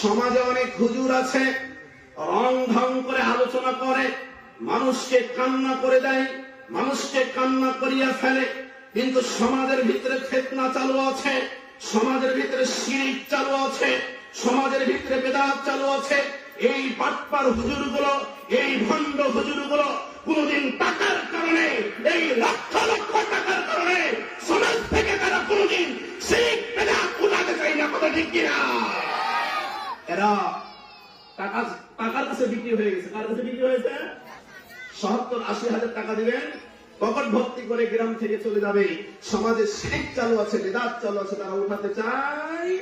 সমাজে অনেক হুজুর আছে, রং ঢং করে আলোচনা করে, মানুষকে কান্না করে দেয়, মানুষকে কান্না করিয়া ফেলে, কিন্তু সমাজের ভিতরে ফিতনা চালু আছে, সমাজের ভিতরে শিরক চালু আছে, সমাজের ভিতরে বেদাত চালু আছে। এই বাটপার হুজুরগুলো, এই ভণ্ড হুজুরগুলো কোনদিন টাকার কারণে, এই লক্ষ লক্ষ টাকার কারণে সমাজ থেকে তারা কোনদিন শিরক বেদাত উঠাতে চায় না। কথা ঠিক কিনা? এরা টাকার কাছে বিক্রি হয়ে গেছে। কার কাছে বিক্রি হয়েছে? 70-80 হাজার টাকা দিবেন, পকেট ভর্তি করে গ্রাম থেকে চলে যাবে। সমাজে শিরক চালু আছে, বেদাত চালু আছে, তারা উঠাতে চায়।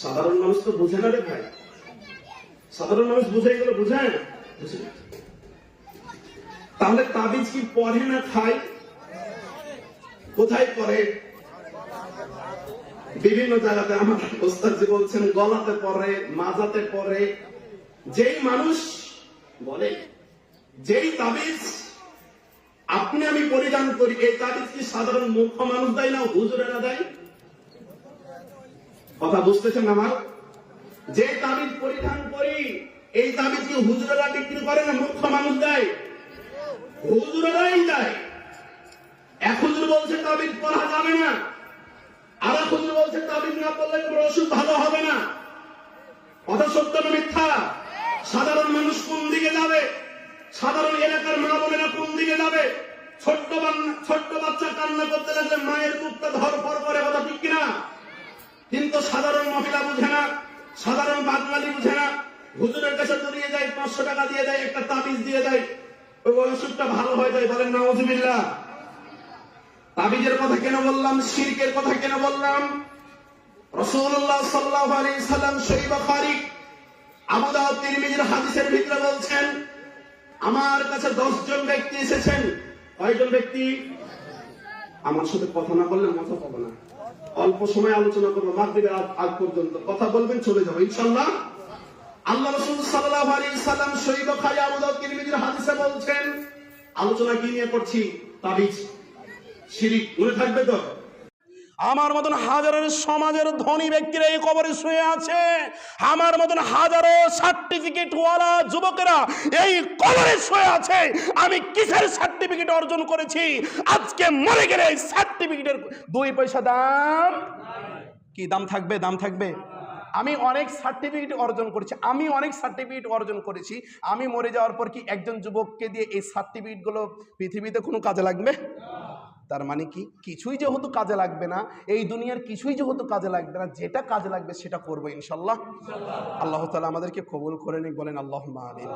সাধারণ মানুষ তো বুঝে না রে ভাই, সাধারণ মানুষ বুঝে গেল, বুঝে না। তাহলে তাবিজ কি পড়ে না খায়? কোথায় পড়ে? বিভিন্ন জায়গাতে। আমার ওস্তাদ জি বলছেন গলাতে পড়ে, মাজাতে পড়ে। যেই মানুষ বলে যেই তাবিজ আপনি আমি পরিধান করি, এই তাবিজ কি সাধারণ মূর্খ মানুষ দেয় না হুজুরেরা দেয়? কথা বুঝতেছেন আমার? যে তাবিজ পরিধান করি, এই তাবিজ কি হুজুরেরা বিক্রি করে না মূর্খ মানুষ দেয়? হুজুরেরাই দেয়। এক হুজুর বলছে তাবিজ পড়া যাবে না, আর এক হুজুর বলছে তাবিজ না পড়লে কোনো অসুখ ভালো হবে না। কথা সত্য না মিথ্যা? সাধারণ মানুষ কোন দিকে যাবে? সাধারণ এলাকার মা বোনেরা কোন দিকে যাবে? ছোট্ট বাচ্চা কান্না করতে লাগলে মায়ের বুকটা ধরফর করে। কথা ঠিক কিনা? কিন্তু সাধারণ মহিলা বুঝে না, সাধারণ বাঙালি বুঝে না। হুজুরের কাছে দৌড়িয়ে যায়, 500 টাকা দিয়ে দেয়, একটা তাবিজ দিয়ে দেয়, ওই অসুখটা ভালো হয়ে যায়। বলেন নাউজুবিল্লাহ। তাবিজের কথা কেন বললাম, শিরকের কথা কেন বললাম? রাসূলুল্লাহ সাল্লাল্লাহু আলাইহি সাল্লাম সহিহ বুখারী, আবু দাউদ, তিরমিজির হাদিসের ভিতরে বলছেন, আমার কাছে 10 জন ব্যক্তি এসেছেন। কয়জন ব্যক্তি? আমার সাথে কথা না বললে মজা পাবো না। অল্প সময় আলোচনা করবো, মাগরিবের আগ পর্যন্ত কথা বলবেন, চলে যাবো ইনশাআল্লাহ। আল্লাহ রাসূল সাল্লাল্লাহু আলাইহি সাল্লাম সহিহ বুখারী, আবু দাউদ, তিরমিজির হাদিসে বলছেন, আলোচনা কি নিয়ে করছি? তাবিজ, শিরক। মনে থাকবে তো? আমার মতন হাজারো সমাজের ধনী ব্যক্তিরা এই কবরে শুয়ে আছে, আমার মতন হাজারো সার্টিফিকেট ওয়ালা যুবকেরা এই কবরে শুয়ে আছে। আমি কিসের সার্টিফিকেট অর্জন করেছি? আজকে মরে গেলে এই সার্টিফিকেটের 2 পয়সা দাম কি? দাম থাকবে? দাম থাকবে? আমি অনেক সার্টিফিকেট অর্জন করেছি, আমি মরে যাওয়ার পর কি একজন যুবককে দিয়ে এই সার্টিফিকেটগুলো পৃথিবীতে কোনো কাজে লাগবে? তার মানে কি? কিছুই যেহেতু কাজে লাগবে না, এই দুনিয়ার কিছুই যেহেতু কাজে লাগবে না, যেটা কাজে লাগবে সেটা করবো ইনশাআল্লাহ। আল্লাহ তাআলা আমাদেরকে কবুল করে নিক। বলেন আল্লাহুম্মা আমিন।